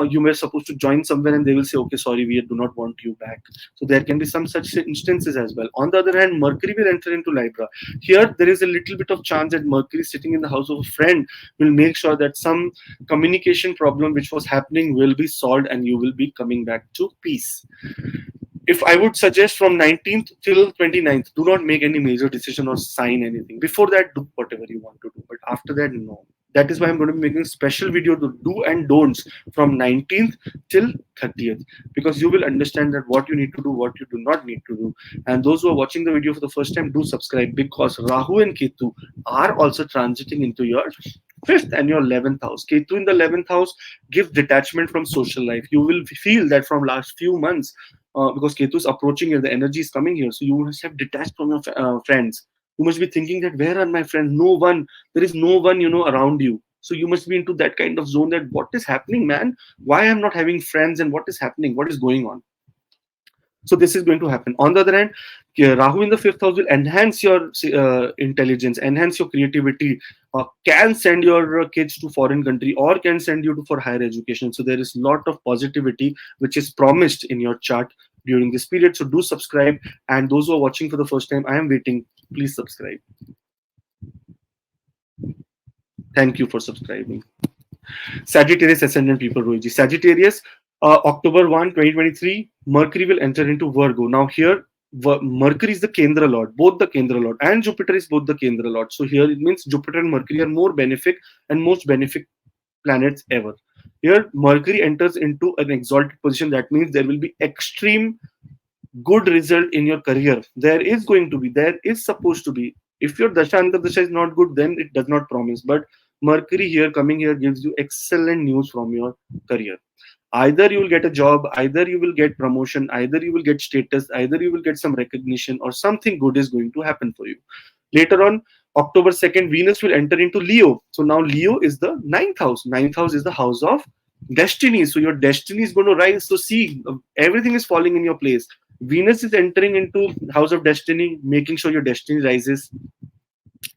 you were supposed to join somewhere and they will say, okay, sorry, we do not want you back. So there can be some such instances as well. On the other hand, Mercury will enter into Libra. Here there is a little bit of chance that Mercury sitting in the house of a friend will make sure that some communication problem which was happening will be solved and you will be coming back to peace. If I would suggest from 19th till 29th, do not make any major decision or sign anything. Before that, do whatever you want to do. But after that, no. That is why I'm going to be making a special video to do and don'ts from 19th till 30th, because you will understand that what you need to do, what you do not need to do. And those who are watching the video for the first time, do subscribe, because Rahu and Ketu are also transiting into your 5th and your 11th house. Ketu in the 11th house gives detachment from social life. You will feel that from last few months, because Ketu is approaching here, the energy is coming here. So you must have detached from your friends. You must be thinking that where are my friends? No one. There is no one, around you. So you must be into that kind of zone that what is happening, man? Why I'm not having friends and what is happening? What is going on? So this is going to happen. On the other hand, Rahu in the 5th house will enhance your intelligence, enhance your creativity, can send your kids to foreign country, or can send you to for higher education. So there is a lot of positivity which is promised in your chart during this period. So do subscribe. And those who are watching for the first time, I am waiting. Please subscribe. Thank you for subscribing. Sagittarius ascendant people, Rohiji. Sagittarius, October 1, 2023, Mercury will enter into Virgo. Now here, Mercury is the Kendra Lord, both the Kendra Lord, and Jupiter is both the Kendra Lord. So here it means Jupiter and Mercury are more benefic and most benefic planets ever. Here, Mercury enters into an exalted position. That means there will be extreme good result in your career. There is supposed to be. If your Dasha Antardasha is not good, then it does not promise. But Mercury here coming here gives you excellent news from your career. Either you will get a job, either you will get promotion, either you will get status, either you will get some recognition, or something good is going to happen for you. Later on, October 2nd, Venus will enter into Leo. So now Leo is the 9th house. 9th house is the house of destiny. So your destiny is going to rise. So see, everything is falling in your place. Venus is entering into house of destiny, making sure your destiny rises.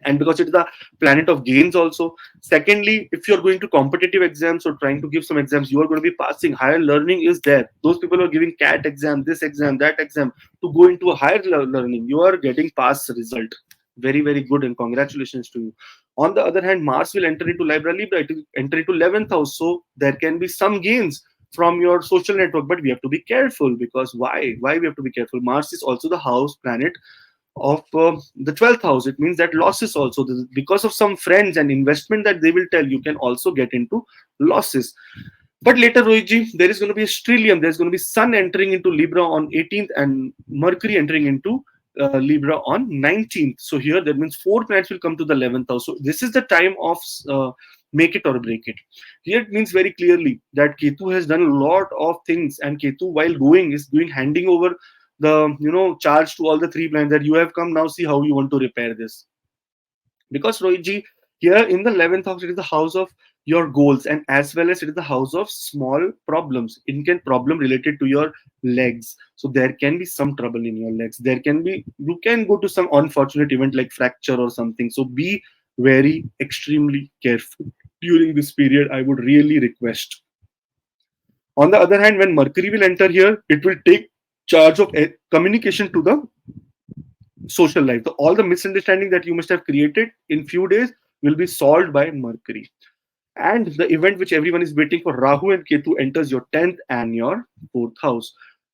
And because it's the planet of gains also. Secondly, if you're going to competitive exams or trying to give some exams, you are going to be passing. Higher learning is there. Those people are giving CAT exam, this exam, that exam to go into a higher learning. You are getting pass result. Very, very good, and congratulations to you. On the other hand, Mars will enter into Libra. It will enter into 11th house. So there can be some gains from your social network, but we have to be careful. Because why we have to be careful? Mars is also the house planet of the 12th house. It means that losses also, because of some friends and investment that they will tell, you can also get into losses. But later, Rohitji, there is going to be a stellium. There's going to be Sun entering into Libra on 18th and Mercury entering into Libra on 19th. So here that means 4 planets will come to the 11th house. So this is the time of make it or break it. Here it means very clearly that Ketu has done a lot of things, and Ketu while going is handing over the charge to all the 3 planets that you have come, now see how you want to repair this. Because Rohitji, here in the 11th house, it is the house of your goals, and as well as it is the house of small problems. It can problem related to your legs, so there can be some trouble in your legs. There can be, you can go to some unfortunate event like fracture or something. So be very extremely careful during this period, I would really request. On the other hand, when Mercury will enter here, it will take charge of communication to the social life. So all the misunderstanding that you must have created in few days will be solved by Mercury. And the event which everyone is waiting for, Rahu and Ketu enters your 10th and your 4th house.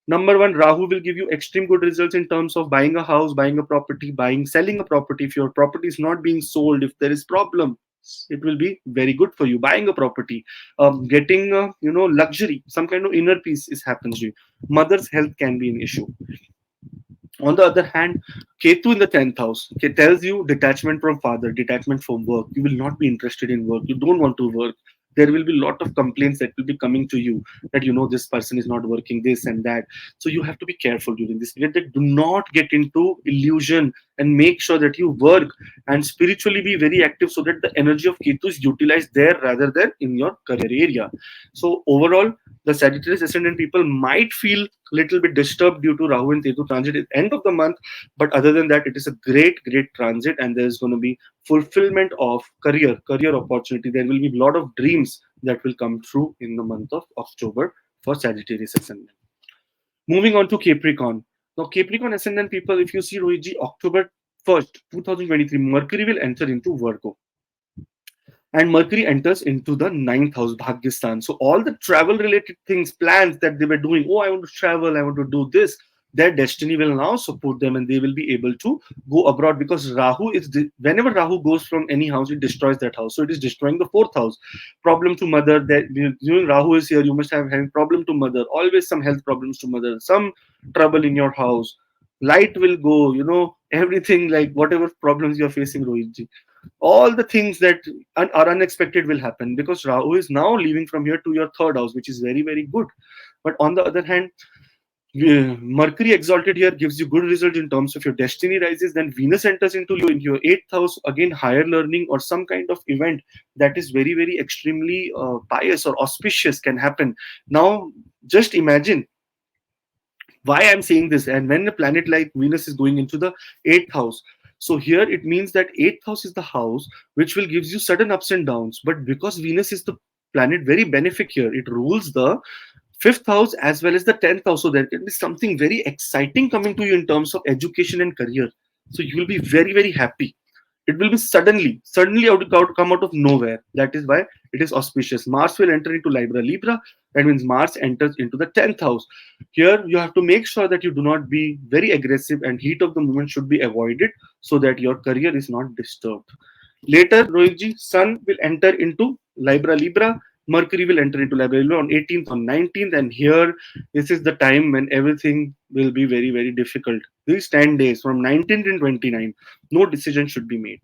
Number one, Rahu will give you extreme good results in terms of buying a house, buying a property, selling a property. If your property is not being sold, if there is problem, it will be very good for you. Buying a property, getting luxury, some kind of inner peace is happens to you. Mother's health can be an issue. On the other hand, Ketu in the 10th house tells you detachment from father, detachment from work. You will not be interested in work. You don't want to work. There will be a lot of complaints that will be coming to you that this person is not working, this and that. So you have to be careful during this period. That do not get into illusion, and make sure that you work and spiritually be very active so that the energy of Ketu is utilized there rather than in your career area. So overall, the Sagittarius ascendant people might feel little bit disturbed due to Rahu and Ketu transit at the end of the month, but other than that, it is a great transit, and there is going to be fulfillment of career opportunity. There will be a lot of dreams that will come true in the month of October for Sagittarius ascendant. Moving on to Capricorn. Now, Capricorn ascendant people, if you see Rohitji, October 1st, 2023, Mercury will enter into Virgo. And Mercury enters into the 9th house, Bhagyastan. So all the travel related things, plans that they were doing, oh, I want to travel, I want to do this, their destiny will now support them, and they will be able to go abroad, because Rahu is, whenever Rahu goes from any house, it destroys that house. So it is destroying the 4th house. Problem to mother, that during Rahu is here, you must have had problem to mother, always some health problems to mother, some trouble in your house. Light will go, everything, like whatever problems you're facing, Rohitji, all the things that are unexpected will happen, because Rahu is now leaving from here to your 3rd house, which is very, very good. But on the other hand, Mercury exalted here gives you good result in terms of your destiny rises. Then Venus enters into your 8th house, again higher learning or some kind of event that is very, very extremely pious or auspicious can happen. Now, just imagine why I'm saying this. And when a planet like Venus is going into the 8th house, so here it means that 8th house is the house which will gives you sudden ups and downs. But because Venus is the planet very benefic here, it rules the 5th house as well as the 10th house. So there can be something very exciting coming to you in terms of education and career. So you will be very, very happy. It will be suddenly come out of nowhere. That is why it is auspicious. Mars will enter into Libra. That means Mars enters into the 10th house. Here you have to make sure that you do not be very aggressive, and heat of the moment should be avoided so that your career is not disturbed. Later, Rohitji, Sun will enter into Libra. Mercury will enter into Libra on 18th, on 19th, and here this is the time when everything will be very, very difficult. These 10 days from 19th and 29th, no decision should be made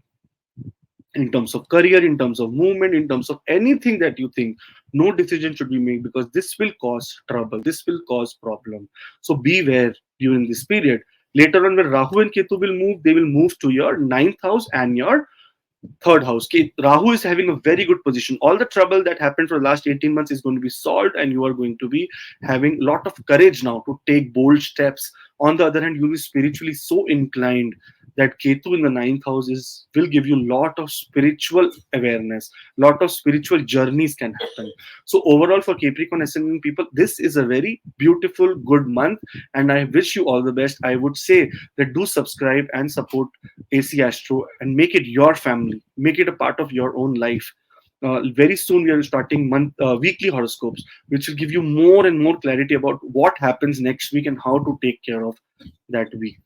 in terms of career, in terms of movement, in terms of anything that you think. No decision should be made, because this will cause trouble, this will cause problem. So beware during this period. Later on, when Rahu and Ketu will move, they will move to your 9th house and your 3rd house. Rahu is having a very good position. All the trouble that happened for the last 18 months is going to be solved, and you are going to be having a lot of courage now to take bold steps. On the other hand, you will be spiritually so inclined that Ketu in the 9th house will give you a lot of spiritual awareness, lot of spiritual journeys can happen. So overall, for Capricorn ascendant people, this is a very beautiful, good month, and I wish you all the best. I would say that do subscribe and support AC Astro and make it your family, make it a part of your own life. Very soon we are starting weekly horoscopes, which will give you more and more clarity about what happens next week and how to take care of that week.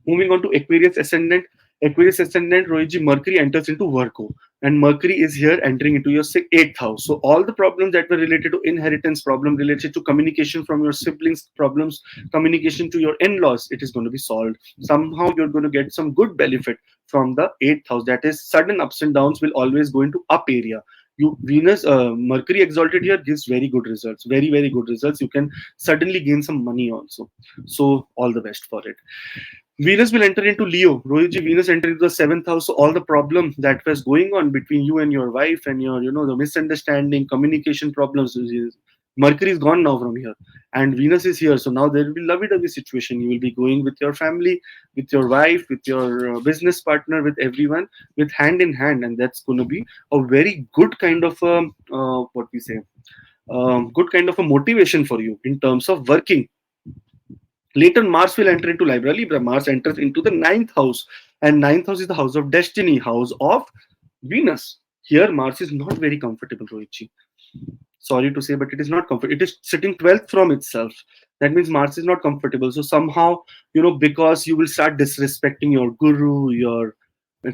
Moving on to Aquarius ascendant. Aquarius ascendant, Rohitji, Mercury enters into Virgo, and Mercury is here entering into your 8th house. So all the problems that were related to inheritance, problem related to communication from your siblings, problems, communication to your in-laws, it is going to be solved. Somehow you're going to get some good benefit from the 8th house. That is, sudden ups and downs will always go into up area. Mercury exalted here gives very good results, very, very good results. You can suddenly gain some money also. So all the best for it. Venus will enter into Leo. Rohitji, Venus enter into the seventh house. So all the problem that was going on between you and your wife and your, the misunderstanding, communication problems. Mercury is gone now from here, and Venus is here. So now there will be lovey-dovey situation. You will be going with your family, with your wife, with your business partner, with everyone, with hand in hand, and that's going to be a very good kind of what we say, good kind of a motivation for you in terms of working. Later, Mars will enter into Libra. Libra. Mars enters into the ninth house, and ninth house is the house of destiny, house of Venus. Here, Mars is not very comfortable, Rohitji. Sorry to say, but it is not comfortable. It is sitting 12th from itself. That means Mars is not comfortable. So somehow, because you will start disrespecting your guru, your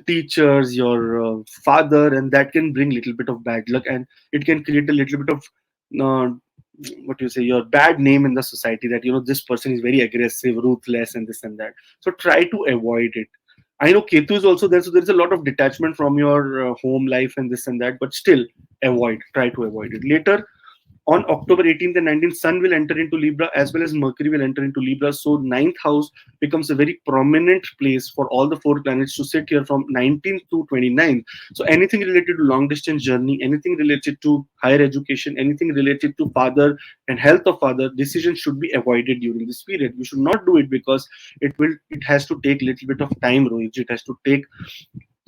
teachers, your father, and that can bring little bit of bad luck, and it can create a little bit of uh, what you say, your bad name in the society, that this person is very aggressive, ruthless, and this and that. So try to avoid it. I know Ketu is also there, so there's a lot of detachment from your home life and this and that, but still try to avoid it. Later on October 18th and 19th, Sun will enter into Libra as well as Mercury will enter into Libra. So ninth house becomes a very prominent place for all the four planets to sit here from 19th to 29th. So anything related to long distance journey, anything related to higher education, anything related to father and health of father, decisions should be avoided during this period. You should not do it because it has to take little bit of time, Rohit. It has to take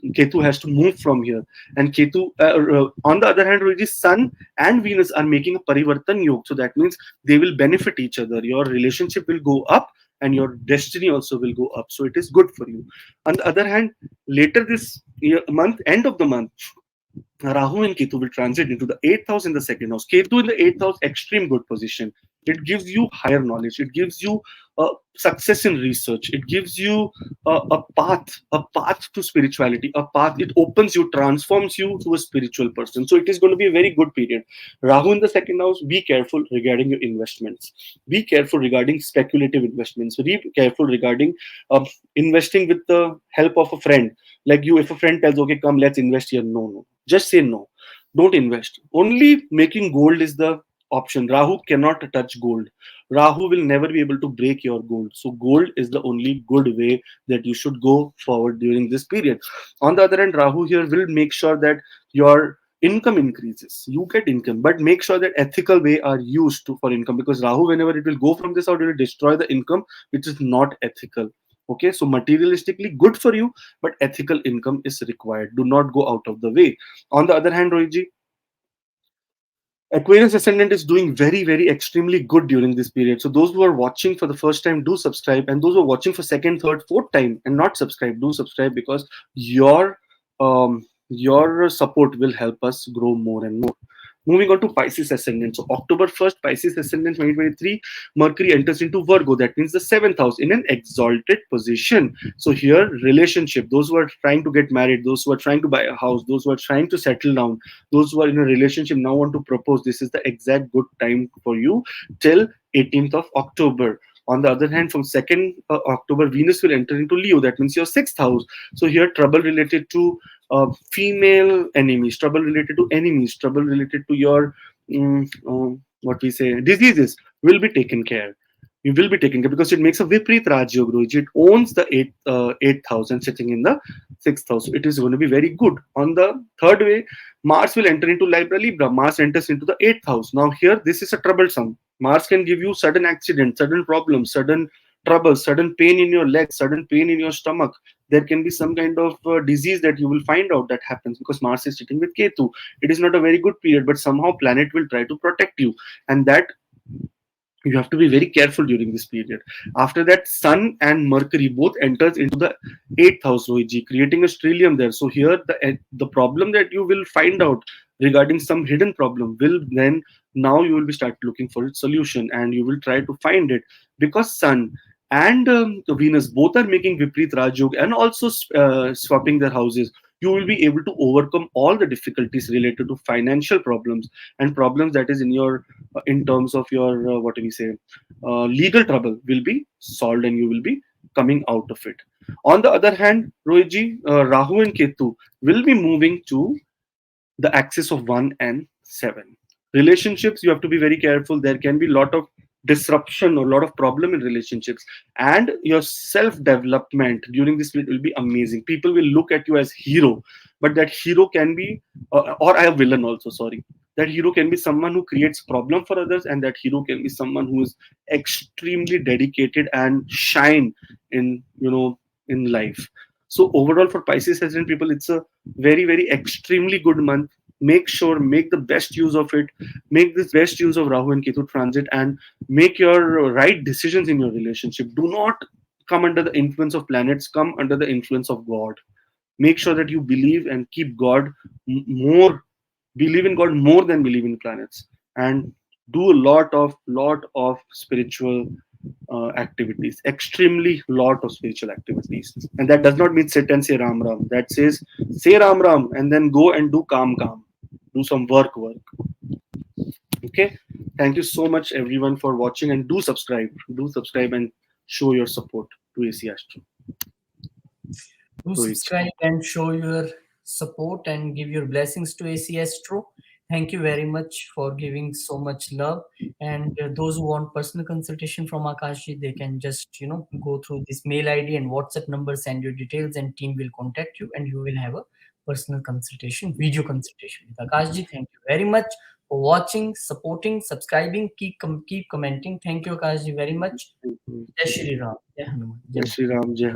Ketu has to move from here. And Ketu, on the other hand, Rohit, Sun and Venus are making a Parivartan Yoga. So that means they will benefit each other. Your relationship will go up and your destiny also will go up. So it is good for you. On the other hand, later this month, end of the month, Rahu and Ketu will transit into the eighth house and the second house. Ketu in the eighth house, extreme good position. It gives you higher knowledge. It gives you success in research. It gives you a path to spirituality, a path. It opens you, transforms you to a spiritual person. So it is going to be a very good period. Rahu in the second house, be careful regarding your investments. Be careful regarding speculative investments. Be careful regarding investing with the help of a friend. Like you, if a friend tells, okay, come, let's invest here. No, no. Just say no. Don't invest. Only making gold is the option. Rahu cannot touch gold. Rahu will never be able to break your gold. So gold is the only good way that you should go forward during this period. On the other hand, Rahu here will make sure that your income increases. You get income, but make sure that ethical way are used for income, because Rahu, whenever it will go from this out, it will destroy the income, which is not ethical. Okay, so materialistically good for you, but ethical income is required. Do not go out of the way. On the other hand, Rohitji, Aquarius ascendant is doing very, very extremely good during this period. So those who are watching for the first time, do subscribe, and those who are watching for second, third, fourth time and not subscribe, do subscribe, because your support will help us grow more and more. Moving on to Pisces ascendant. So October 1st, Pisces ascendant 2023, Mercury enters into Virgo. That means the seventh house in an exalted position. So here, relationship, those who are trying to get married, those who are trying to buy a house, those who are trying to settle down, those who are in a relationship now want to propose, this is the exact good time for you till 18th of October. On the other hand, from 2nd October, Venus will enter into Leo. That means your sixth house. So here, trouble related to female enemies, trouble related to enemies, trouble related to your what we say, diseases will be taken care. You will be taken care because it makes a Viprit Raj Yoga. It owns the 8,000 sitting in the sixth house. So it is going to be very good. On the third way, Mars will enter into Libra. Libra. Mars enters into the eighth house. Now here, this is a troublesome. Mars can give you sudden accident, sudden problems, sudden trouble, sudden pain in your legs, sudden pain in your stomach. There can be some kind of disease that you will find out that happens because Mars is sitting with Ketu. It is not a very good period, but somehow planet will try to protect you, and that you have to be very careful during this period. After that, Sun and Mercury both enters into the eighth house, Rohiji, creating a stellium there. So here, the problem that you will find out regarding some hidden problem will then, now you will be start looking for its solution, and you will try to find it, because Sun and Venus both are making Viprit Raj Yoga and also swapping their houses. You will be able to overcome all the difficulties related to financial problems and problems that is in your in terms of your what do we say, legal trouble will be solved, and you will be coming out of it. On the other hand, Rohitji, Rahu and Ketu will be moving to the axis of 1 and 7. Relationships, you have to be very careful. There can be lot of disruption or a lot of problem in relationships, and your self development during this period will be amazing. People will look at you as hero, but that hero can be or a villain also, sorry. That hero can be someone who creates problem for others, and that hero can be someone who is extremely dedicated and shine in, in life. So overall, for Pisces ascendant people, it's a very, very extremely good month. Make sure, make the best use of it. Make this best use of Rahu and Ketu transit, and make your right decisions in your relationship. Do not come under the influence of planets. Come under the influence of God. Make sure that you believe and keep God more, believe in God more than believe in planets, and do a lot of spiritual activities, extremely lot of spiritual activities. And that does not mean sit and say Ram Ram. That says say Ram Ram and then go and do calm, do some work. Okay. Thank you so much everyone for watching, and do subscribe and show your support to AC Astro. Do Rohit. subscribe and show your support and give your blessings to AC Astro. Thank you very much for giving so much love. And those who want personal consultation from Akashji, they can just go through this mail ID and WhatsApp number, send your details, and team will contact you, and you will have a personal consultation, video consultation with Akashji. Thank you very much for watching, supporting, subscribing. Keep commenting. Thank you, Akashji, very much. Jai Shri Ram. Jai Hanuman. Jai Jai Shri Ram, Jai